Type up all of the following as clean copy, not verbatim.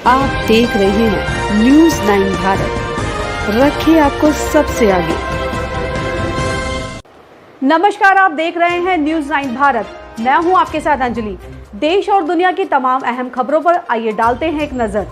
आप देख रहे हैं न्यूज़ 9 भारत, रखिए आपको सबसे आगे। नमस्कार, आप देख रहे हैं न्यूज़ 9 भारत। मैं हूं आपके साथ अंजलि। देश और दुनिया की तमाम अहम खबरों पर आइए डालते हैं एक नजर।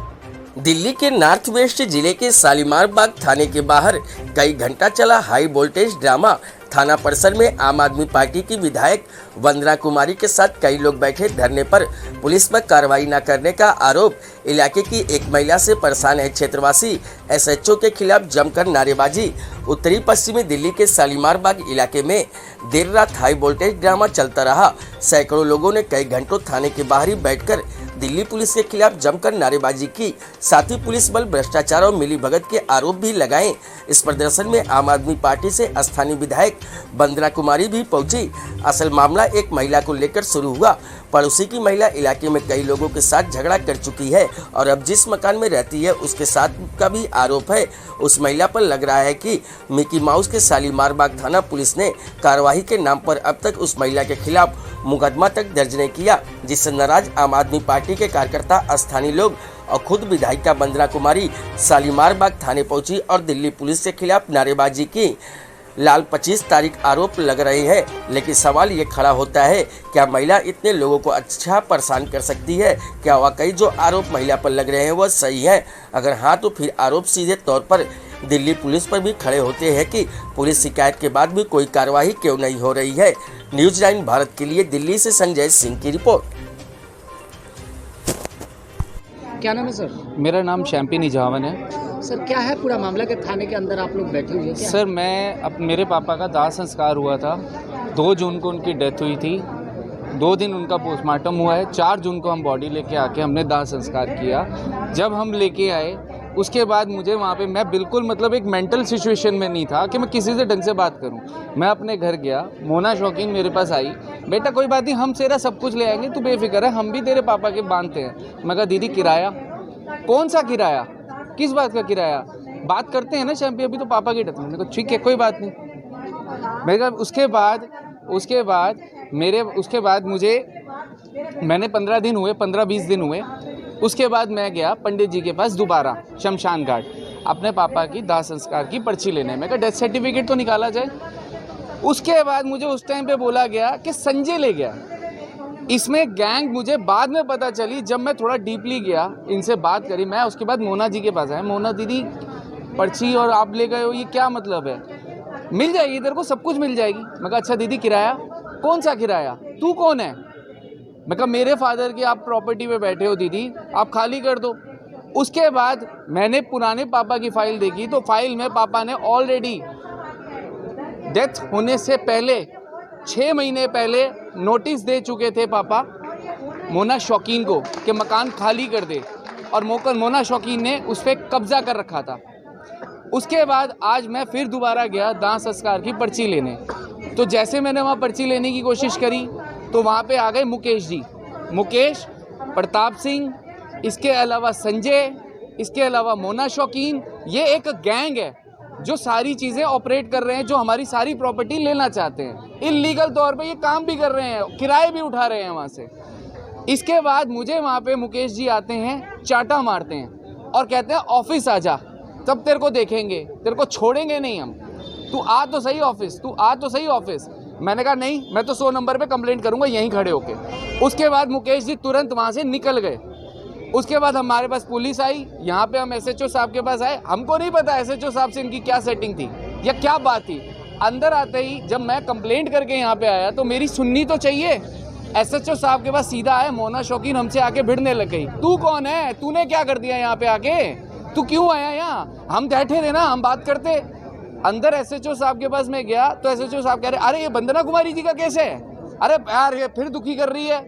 दिल्ली के नॉर्थ वेस्ट जिले के शालीमार बाग थाने के बाहर कई घंटा चला हाई वोल्टेज ड्रामा। थाना परिसर में आम आदमी पार्टी की विधायक वंदना कुमारी के साथ कई लोग बैठे धरने पर पुलिस पर कार्रवाई न करने का आरोप। इलाके की एक महिला से परेशान है क्षेत्रवासी। एसएचओ के खिलाफ जमकर नारेबाजी। उत्तरी पश्चिमी दिल्ली के शालीमार बाग इलाके में देर रात हाई वोल्टेज ड्रामा चलता रहा। सैकड़ों लोगों ने कई घंटों थाने के बाहर ही बैठकर दिल्ली पुलिस के खिलाफ जमकर नारेबाजी की। साथ ही पुलिस बल भ्रष्टाचार और मिलीभगत के आरोप भी लगाए। इस प्रदर्शन में आम आदमी पार्टी से स्थानीय विधायक वंदना कुमारी भी पहुंची। असल मामला एक महिला को लेकर शुरू हुआ। पड़ोसी की महिला इलाके में कई लोगों के साथ झगड़ा कर चुकी है और अब जिस मकान में रहती है उसके साथ का भी आरोप है। उस महिला पर लग रहा है कि मिकी माउस के शालीमार बाग थाना पुलिस ने कार्रवाई के नाम पर अब तक उस महिला के खिलाफ मुकदमा तक दर्ज नहीं किया, जिससे नाराज आम आदमी पार्टी के कार्यकर्ता, स्थानीय लोग और खुद विधायिका वंदना कुमारी शालीमार बाग थाने पहुंची और दिल्ली पुलिस के खिलाफ नारेबाजी की। लाल 25 तारीख आरोप लग रहे हैं, लेकिन सवाल ये खड़ा होता है, क्या महिला इतने लोगों को अच्छा परेशान कर सकती है? क्या वाकई जो आरोप महिला पर लग रहे हैं वह सही है? अगर हाँ तो फिर आरोप सीधे तौर पर दिल्ली पुलिस पर भी खड़े होते हैं कि पुलिस शिकायत के बाद भी कोई कार्रवाई क्यों नहीं हो रही है। न्यूज़ 9 भारत के लिए दिल्ली से संजय सिंह की रिपोर्ट। क्या नाम है सर? मेरा नाम शैम्पी निझावन है। सर क्या है पूरा मामला के थाने के अंदर आप लोग बैठे हुए हैं? सर मेरे पापा का दाह संस्कार हुआ था। 2 जून को उनकी डेथ हुई थी। 2 दिन उनका पोस्टमार्टम हुआ है। 4 जून को हम बॉडी लेके आके हमने दाह संस्कार किया। जब हम लेके आए उसके बाद मुझे वहाँ पे मैं बिल्कुल मतलब एक मेंटल सिचुएशन में नहीं था कि मैं किसी से ढंग से बात करूँ। मैं अपने घर गया, मोना शौकीन मेरे पास आई, बेटा कोई बात नहीं, हम तेरा सब कुछ ले आएंगे, तू बेफिक्र है, हम भी तेरे पापा के बांधते हैं। मैं कहा दीदी किराया? कौन सा किराया? किस बात का किराया? बात करते हैं ना शैम्पी, अभी तो पापा की डेथ। मैंने कहा ठीक है कोई बात नहीं। मैंने कहा उसके बाद मैंने 15-20 दिन हुए। उसके बाद मैं गया पंडित जी के पास दोबारा शमशान घाट अपने पापा की दाह संस्कार की पर्ची लेने। मैं कहा डेथ सर्टिफिकेट तो निकाला जाए। उसके बाद मुझे उस टाइम पे बोला गया कि संजय ले गया। इसमें गैंग मुझे बाद में पता चली, जब मैं थोड़ा डीपली गया, इनसे बात करी मैं। उसके बाद मोना जी के पास आया। मोना दीदी पर्ची और आप ले गए हो, ये क्या मतलब है? मिल जाएगी तेरे को, सब कुछ मिल जाएगी। मैं कहा अच्छा दीदी किराया? कौन सा किराया? तू कौन है? मैं कहा मेरे फादर की आप प्रॉपर्टी पे बैठे हो दीदी, आप खाली कर दो। उसके बाद मैंने पुराने पापा की फाइल देखी तो फाइल में पापा ने ऑलरेडी डेथ होने से पहले 6 महीने पहले नोटिस दे चुके थे पापा मोना शौकीन को कि मकान खाली कर दे, और मोना शौकीन ने उस पर कब्जा कर रखा था। उसके बाद आज मैं फिर दोबारा गया दाह संस्कार की पर्ची लेने। तो जैसे मैंने वहाँ पर्ची लेने की कोशिश करी तो वहाँ पे आ गए मुकेश जी, मुकेश, प्रताप सिंह, इसके अलावा संजय, इसके अलावा मोना शौकीन। ये एक गैंग है जो सारी चीज़ें ऑपरेट कर रहे हैं, जो हमारी सारी प्रॉपर्टी लेना चाहते हैं। इल्लीगल तौर पे ये काम भी कर रहे हैं, किराए भी उठा रहे हैं वहाँ से। इसके बाद मुझे वहाँ पे मुकेश जी आते हैं, चाटा मारते हैं और कहते हैं ऑफिस आ जा, तब तेरे को देखेंगे, तेरे को छोड़ेंगे नहीं हम, तू आ तो सही ऑफिस, तू आ तो सही ऑफिस। मैंने कहा नहीं, मैं तो 100 नंबर पे कंप्लेंट करूंगा यहीं खड़े होके। उसके बाद मुकेश जी तुरंत वहाँ से निकल गए। उसके बाद हमारे पास पुलिस आई, यहाँ पे हम एसएचओ साहब के पास आए। हमको नहीं पता एसएचओ साहब से इनकी क्या सेटिंग थी या क्या बात थी। अंदर आते ही जब मैं कंप्लेंट करके यहाँ पे आया तो मेरी सुननी तो चाहिए। एसएचओ साहब के पास सीधा आया, मोना शौकीन हमसे आके भिड़ने लग गई। तू कौन है? तूने क्या कर दिया यहाँ पे आके? तू क्यों आया यहाँ? हम बैठे थे ना, हम बात करते। अंदर एसएचओ साहब के पास मैं गया तो एसएचओ साहब कह रहे अरे ये वंदना कुमारी जी का केस है। अरे यार ये फिर दुखी कर रही है।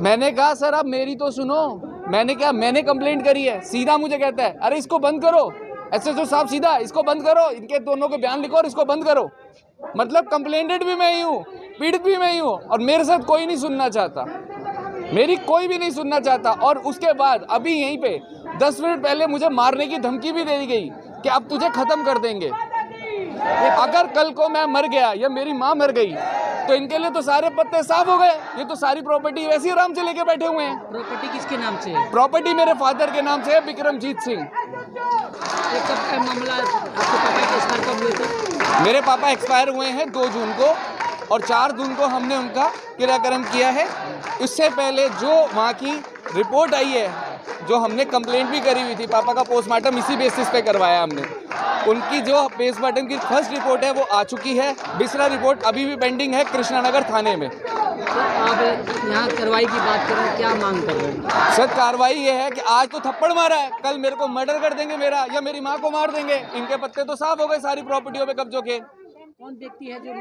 मैंने कहा सर अब मेरी तो सुनो। मैंने कंप्लेंट करी है। सीधा मुझे कहता है अरे इसको बंद करो। एसएचओ साहब सीधा इसको बंद करो, इनके दोनों के बयान लिखो और इसको बंद करो। मतलब कंप्लेंटेड भी मैं ही हूँ, पीड़ित भी मैं ही हूँ, और मेरे साथ कोई नहीं सुनना चाहता, मेरी कोई भी नहीं सुनना चाहता। और उसके बाद अभी यहीं पे 10 मिनट पहले मुझे मारने की धमकी भी दे दी गई कि अब तुझे खत्म कर देंगे। अगर कल को मैं मर गया या मेरी माँ मर गई तो इनके लिए तो सारे पत्ते साफ हो गए। ये तो सारी प्रॉपर्टी वैसे ही आराम से लेके बैठे हुए हैं। प्रॉपर्टी किसके नाम से है? प्रॉपर्टी मेरे फादर के नाम से है, विक्रमजीत सिंह। ये कब का मामला आपको पता है? एक्सपायर कब हुए थे? मेरे पापा एक्सपायर हुए हैं 2 जून को और 4 जून को हमने उनका क्रियाक्रम किया है। इससे पहले जो वहाँ की रिपोर्ट आई है, जो हमने कंप्लेंट भी करी हुई थी, पापा का पोस्टमार्टम इसी बेसिस पे करवाया हमने। उनकी जो पोस्टमार्टम की फर्स्ट रिपोर्ट है वो आ चुकी है, दूसरा रिपोर्ट अभी भी पेंडिंग है कृष्णानगर थाने में। तो आप यहाँ कार्रवाई की बात कर रहे हैं, क्या मांग कर रहे हैं? सर कार्रवाई ये है कि आज तो थप्पड़ मारा है, कल मेरे को मर्डर कर देंगे मेरा, या मेरी माँ को मार देंगे। इनके पत्ते तो साफ हो गए सारी प्रॉपर्टियों पे कब्जों के। कौन व्यक्ति है जो,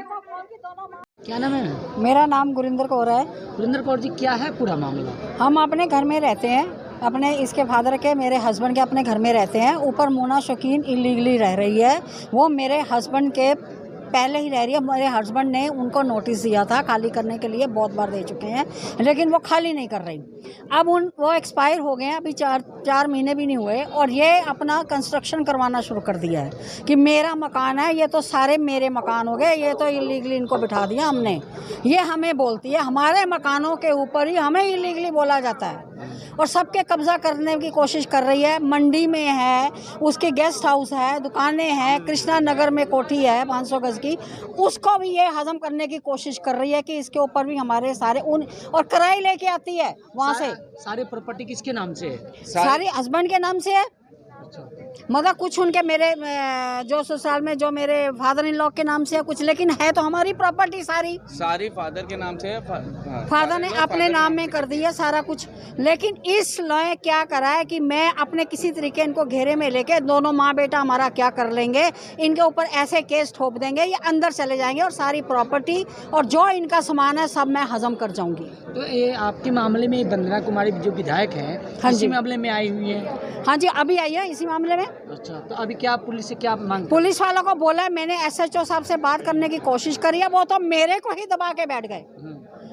क्या नाम है? मेरा नाम गुरिंदर कौर है। सुरेंद्र कौर जी, क्या है पूरा मामला? हम अपने घर में रहते हैं, अपने इसके फादर के, मेरे हस्बैंड के अपने घर में रहते हैं। ऊपर मोना शौकीन इलीगली रह रही है, वो मेरे हस्बैंड के पहले ही रह रही है। मेरे हस्बैंड ने उनको नोटिस दिया था खाली करने के लिए, बहुत बार दे चुके हैं, लेकिन वो खाली नहीं कर रही। अब वो एक्सपायर हो गए हैं, अभी 4 महीने भी नहीं हुए, और ये अपना कंस्ट्रक्शन करवाना शुरू कर दिया है कि मेरा मकान है, ये तो सारे मेरे मकान हो गए, ये तो इलीगली इनको बिठा दिया हमने। ये हमें बोलती है, हमारे मकानों के ऊपर ही हमें इलीगली बोला जाता है, और सबके कब्जा करने की कोशिश कर रही है। मंडी में है, उसके गेस्ट हाउस है, दुकानें हैं, कृष्णा नगर में कोठी है 500 गज की, उसको भी ये हजम करने की कोशिश कर रही है कि इसके ऊपर भी हमारे सारे और किराए लेके आती है वहाँ से। सारी प्रॉपर्टी किसके नाम से है? सारी हस्बैंड के नाम से है, मगर कुछ उनके मेरे जो ससुराल में जो मेरे फादर इन लॉ के नाम से है कुछ, लेकिन है तो हमारी प्रॉपर्टी सारी फादर के नाम से है। फादर ने अपने नाम में कर दी है सारा कुछ। लेकिन इस लॉ क्या करा है कि मैं अपने किसी तरीके इनको घेरे में लेके, दोनों माँ बेटा हमारा क्या कर लेंगे, इनके ऊपर ऐसे केस ठोप देंगे, ये अंदर चले जाएंगे और सारी प्रॉपर्टी और जो इनका सामान है सब मैं हजम कर जाऊंगी। तो ये आपके मामले में वंदना कुमारी जो विधायक है, हाँ इसी जी, मामले में आई हुई है? हाँ जी, अभी आई है इसी मामले में। अच्छा, तो अभी क्या पुलिस से क्या मांग? पुलिस वालों को बोला है, मैंने SHO साहब से बात करने की कोशिश करी है, वो तो मेरे को ही दबा के बैठ गए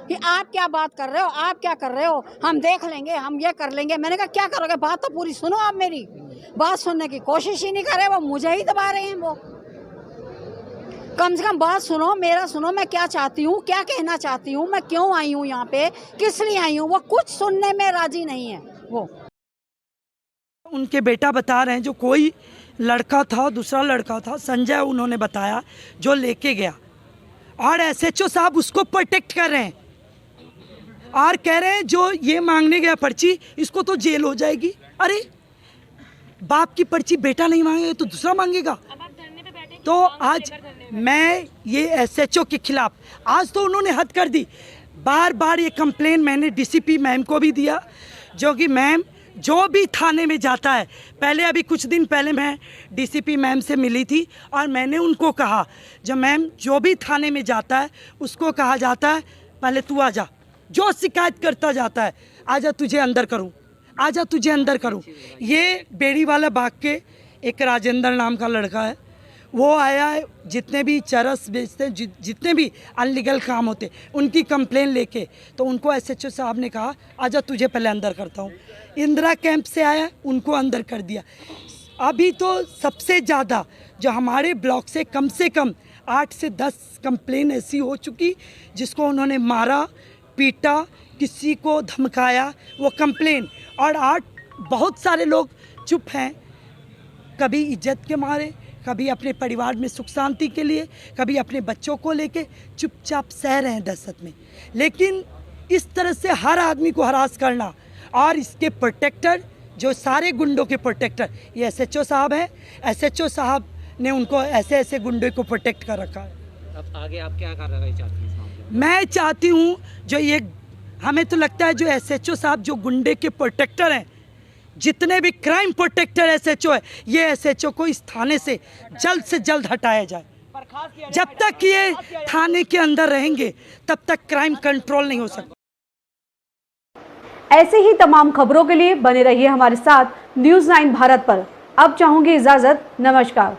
कि आप क्या बात कर रहे हो, आप क्या कर रहे हो, हम देख लेंगे, हम ये कर लेंगे। मैंने कहा क्या करोगे, बात तो पूरी सुनो। आप मेरी बात सुनने की कोशिश ही नहीं कर रहे, वो मुझे ही दबा रहे हैं। वो कम से कम बात सुनो, मेरा सुनो, मैं क्या चाहती हूँ, क्या कहना चाहती हूँ, मैं क्यों आई हूँ यहाँ पे, किस लिए आई हूँ, वो कुछ सुनने में राजी नहीं है। वो उनके बेटा बता रहे हैं, जो कोई लड़का था, दूसरा लड़का था संजय, उन्होंने बताया, जो लेके गया, और SHO साहब उसको प्रोटेक्ट कर रहे हैं और कह रहे हैं जो ये मांगने गया पर्ची, इसको तो जेल हो जाएगी। अरे बाप की पर्ची बेटा नहीं मांगेगा तो दूसरा मांगेगा। तो आज मैं ये SHO के खिलाफ, आज तो उन्होंने हद कर दी। बार बार ये कंप्लेन मैंने DCP मैम को भी दिया, जो कि मैम जो भी थाने में जाता है, पहले अभी कुछ दिन पहले मैं DCP मैम से मिली थी और मैंने उनको कहा, जो मैम जो भी थाने में जाता है उसको कहा जाता है पहले तू आ जा, जो शिकायत करता जाता है आजा तुझे अंदर करूं, आजा तुझे अंदर करूं। ये बेड़ी वाला बाग के एक राजेंद्र नाम का लड़का है, वो आया है, जितने भी चरस बेचते, जितने भी अनलीगल काम होते, उनकी कंप्लेन लेके, तो उनको SHO साहब ने कहा आजा तुझे पहले अंदर करता हूँ। इंदिरा कैंप से आया, उनको अंदर कर दिया। अभी तो सबसे ज़्यादा जो हमारे ब्लॉक से कम 8 से 10 कंप्लेन ऐसी हो चुकी, जिसको उन्होंने मारा, पीटा, किसी को धमकाया, वो कंप्लेन। और 8 बहुत सारे लोग चुप हैं, कभी इज्जत के मारे, कभी अपने परिवार में सुख शांति के लिए, कभी अपने बच्चों को लेके चुपचाप सह रहे हैं दहशत में। लेकिन इस तरह से हर आदमी को हरास करना, और इसके प्रोटेक्टर, जो सारे गुंडों के प्रोटेक्टर, ये SHO साहब हैं। SHO साहब ने उनको ऐसे गुंडों को प्रोटेक्ट कर रखा है। अब आगे आप क्या कार्रवाई चाहती हैं इस मामले में? मैं चाहती हूँ, जो ये हमें तो लगता है जो SHO साहब जो गुंडे के प्रोटेक्टर हैं, जितने भी क्राइम प्रोटेक्टर SHO है, ये SHO को इस थाने से जल्द हटाया जाए। जब तक ये थाने के अंदर रहेंगे तब तक क्राइम कंट्रोल नहीं हो सकता। ऐसे ही तमाम खबरों के लिए बने रहिए हमारे साथ News 9 भारत पर। अब चाहूंगी इजाजत, नमस्कार।